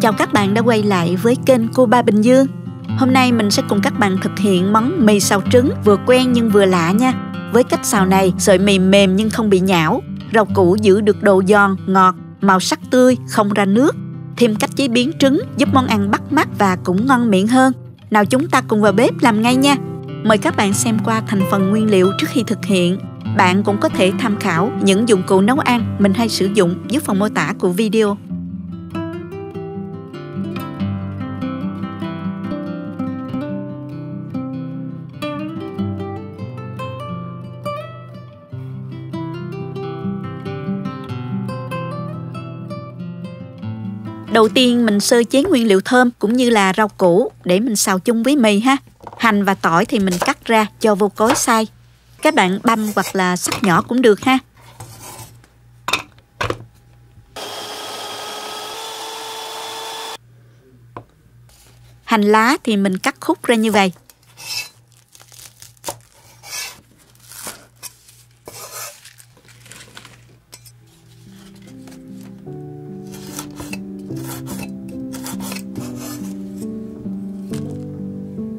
Chào các bạn đã quay lại với kênh Cô Ba Bình Dương. Hôm nay mình sẽ cùng các bạn thực hiện món mì xào trứng vừa quen nhưng vừa lạ nha. Với cách xào này, sợi mì mềm nhưng không bị nhão, rau củ giữ được độ giòn, ngọt, màu sắc tươi, không ra nước. Thêm cách chế biến trứng giúp món ăn bắt mắt và cũng ngon miệng hơn. Nào chúng ta cùng vào bếp làm ngay nha. Mời các bạn xem qua thành phần nguyên liệu trước khi thực hiện. Bạn cũng có thể tham khảo những dụng cụ nấu ăn mình hay sử dụng dưới phần mô tả của video. Đầu tiên mình sơ chế nguyên liệu thơm cũng như là rau củ để mình xào chung với mì ha. Hành và tỏi thì mình cắt ra cho vô cối xay. Các bạn băm hoặc là sắc nhỏ cũng được ha. Hành lá thì mình cắt khúc ra như vậy.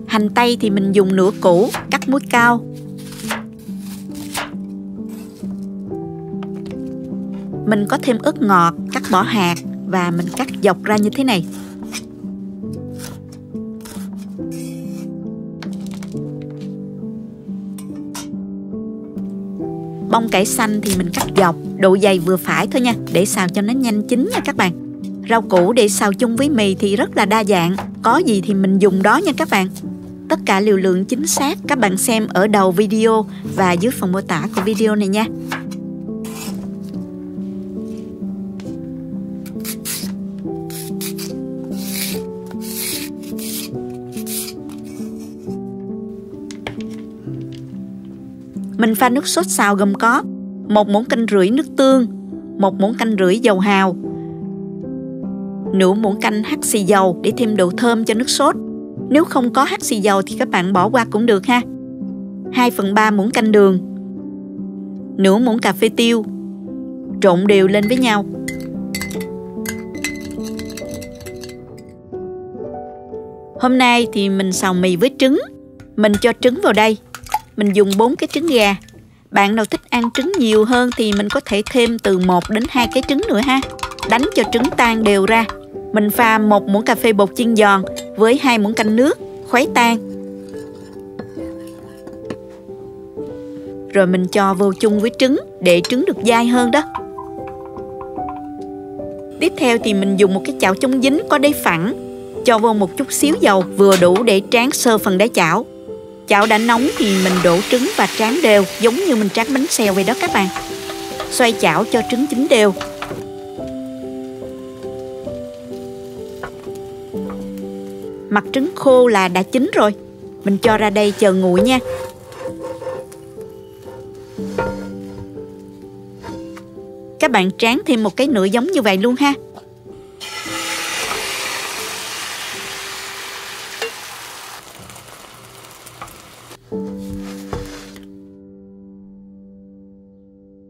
Hành tây thì mình dùng nửa củ, cắt múi cao. Mình có thêm ớt ngọt, cắt bỏ hạt và mình cắt dọc ra như thế này. Bông cải xanh thì mình cắt dọc, độ dày vừa phải thôi nha, để xào cho nó nhanh chín nha các bạn. Rau củ để xào chung với mì thì rất là đa dạng, có gì thì mình dùng đó nha các bạn. Tất cả liều lượng chính xác các bạn xem ở đầu video và dưới phần mô tả của video này nha. Mình pha nước sốt xào gồm có 1 muỗng canh rưỡi nước tương, 1 muỗng canh rưỡi dầu hào, nửa muỗng canh hắc xì dầu để thêm độ thơm cho nước sốt. Nếu không có hắc xì dầu thì các bạn bỏ qua cũng được ha. 2/3 muỗng canh đường, nửa muỗng cà phê tiêu. Trộn đều lên với nhau. Hôm nay thì mình xào mì với trứng. Mình cho trứng vào đây. Mình dùng 4 cái trứng gà. Bạn nào thích ăn trứng nhiều hơn thì mình có thể thêm từ 1 đến 2 cái trứng nữa ha. Đánh cho trứng tan đều ra. Mình pha 1 muỗng cà phê bột chiên giòn với 2 muỗng canh nước, khuấy tan. Rồi mình cho vô chung với trứng để trứng được dai hơn đó. Tiếp theo thì mình dùng một cái chảo chống dính có đáy phẳng. Cho vô một chút xíu dầu vừa đủ để tráng sơ phần đáy chảo. Chảo đã nóng thì mình đổ trứng và tráng đều giống như mình tráng bánh xèo vậy đó các bạn. Xoay chảo cho trứng chín đều. Mặt trứng khô là đã chín rồi. Mình cho ra đây chờ nguội nha. Các bạn tráng thêm một cái nữa giống như vậy luôn ha.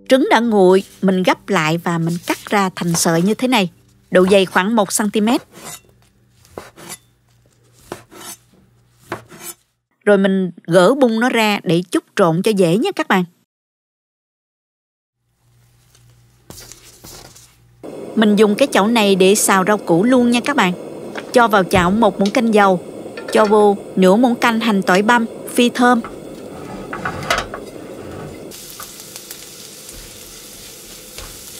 Trứng đã nguội, mình gấp lại và mình cắt ra thành sợi như thế này. Độ dày khoảng 1 cm. Rồi mình gỡ bung nó ra để chút trộn cho dễ nha các bạn. Mình dùng cái chảo này để xào rau củ luôn nha các bạn. Cho vào chảo 1 muỗng canh dầu. Cho vô nửa muỗng canh hành tỏi băm, phi thơm.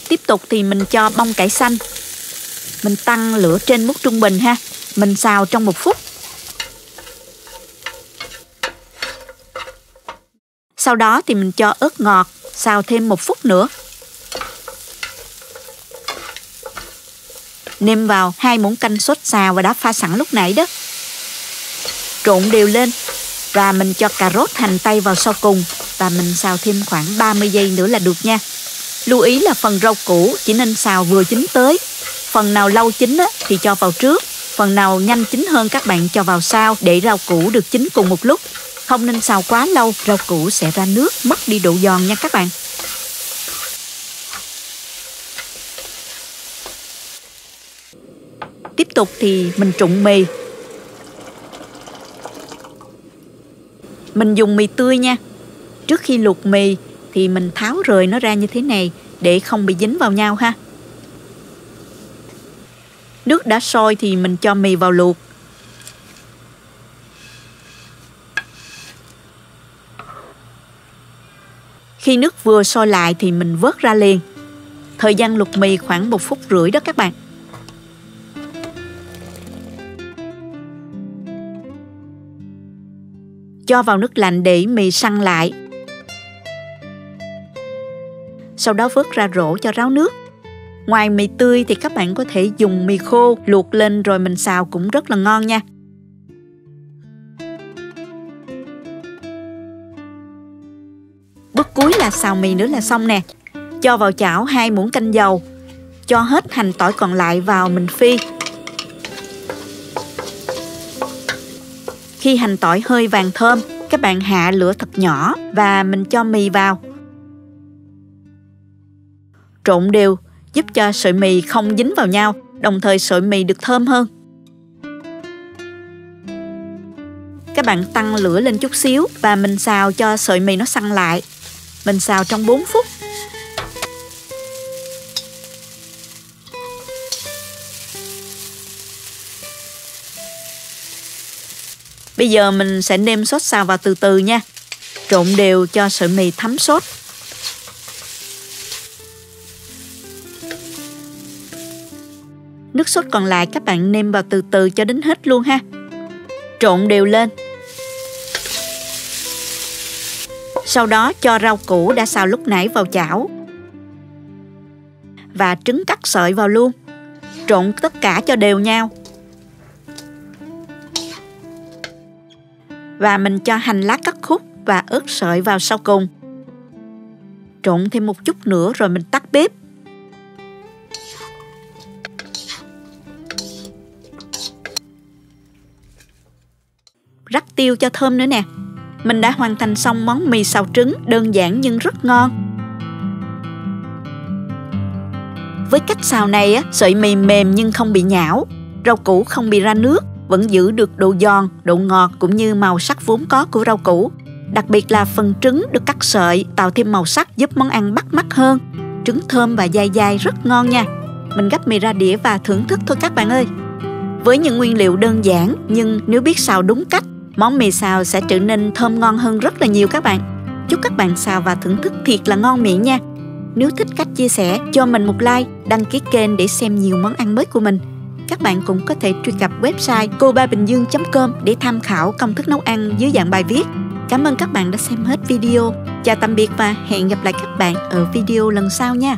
Tiếp tục thì mình cho bông cải xanh. Mình tăng lửa trên mức trung bình ha. Mình xào trong 1 phút. Sau đó thì mình cho ớt ngọt, xào thêm 1 phút nữa. Nêm vào 2 muỗng canh sốt xào và đã pha sẵn lúc nãy đó. Trộn đều lên. Và mình cho cà rốt hành tây vào sau cùng. Và mình xào thêm khoảng 30 giây nữa là được nha. Lưu ý là phần rau củ chỉ nên xào vừa chín tới. Phần nào lâu chín thì cho vào trước. Phần nào nhanh chín hơn các bạn cho vào sau để rau củ được chín cùng một lúc. Không nên xào quá lâu, rau củ sẽ ra nước, mất đi độ giòn nha các bạn. Tiếp tục thì mình trụng mì. Mình dùng mì tươi nha. Trước khi luộc mì thì mình tháo rời nó ra như thế này để không bị dính vào nhau ha. Nước đã sôi thì mình cho mì vào luộc. Khi nước vừa sôi lại thì mình vớt ra liền. Thời gian luộc mì khoảng 1 phút rưỡi đó các bạn. Cho vào nước lạnh để mì săn lại. Sau đó vớt ra rổ cho ráo nước. Ngoài mì tươi thì các bạn có thể dùng mì khô luộc lên rồi mình xào cũng rất là ngon nha. Bước cuối là xào mì nữa là xong nè. Cho vào chảo 2 muỗng canh dầu. Cho hết hành tỏi còn lại vào mình phi. Khi hành tỏi hơi vàng thơm, các bạn hạ lửa thật nhỏ và mình cho mì vào. Trộn đều giúp cho sợi mì không dính vào nhau, đồng thời sợi mì được thơm hơn. Các bạn tăng lửa lên chút xíu và mình xào cho sợi mì nó săn lại. Mình xào trong 4 phút. Bây giờ mình sẽ nêm sốt xào vào từ từ nha. Trộn đều cho sợi mì thấm sốt. Nước sốt còn lại các bạn nêm vào từ từ cho đến hết luôn ha. Trộn đều lên. Sau đó cho rau củ đã xào lúc nãy vào chảo. Và trứng cắt sợi vào luôn. Trộn tất cả cho đều nhau. Và mình cho hành lá cắt khúc và ớt sợi vào sau cùng. Trộn thêm một chút nữa rồi mình tắt bếp. Rắc tiêu cho thơm nữa nè. Mình đã hoàn thành xong món mì xào trứng đơn giản nhưng rất ngon. Với cách xào này, sợi mì mềm nhưng không bị nhão, rau củ không bị ra nước, vẫn giữ được độ giòn, độ ngọt cũng như màu sắc vốn có của rau củ. Đặc biệt là phần trứng được cắt sợi tạo thêm màu sắc giúp món ăn bắt mắt hơn. Trứng thơm và dai dai rất ngon nha. Mình gắp mì ra đĩa và thưởng thức thôi các bạn ơi. Với những nguyên liệu đơn giản nhưng nếu biết xào đúng cách, món mì xào sẽ trở nên thơm ngon hơn rất là nhiều các bạn. Chúc các bạn xào và thưởng thức thiệt là ngon miệng nha. Nếu thích cách chia sẻ, cho mình một like, đăng ký kênh để xem nhiều món ăn mới của mình. Các bạn cũng có thể truy cập website cobabình-dương.com để tham khảo công thức nấu ăn dưới dạng bài viết. Cảm ơn các bạn đã xem hết video. Chào tạm biệt và hẹn gặp lại các bạn ở video lần sau nha.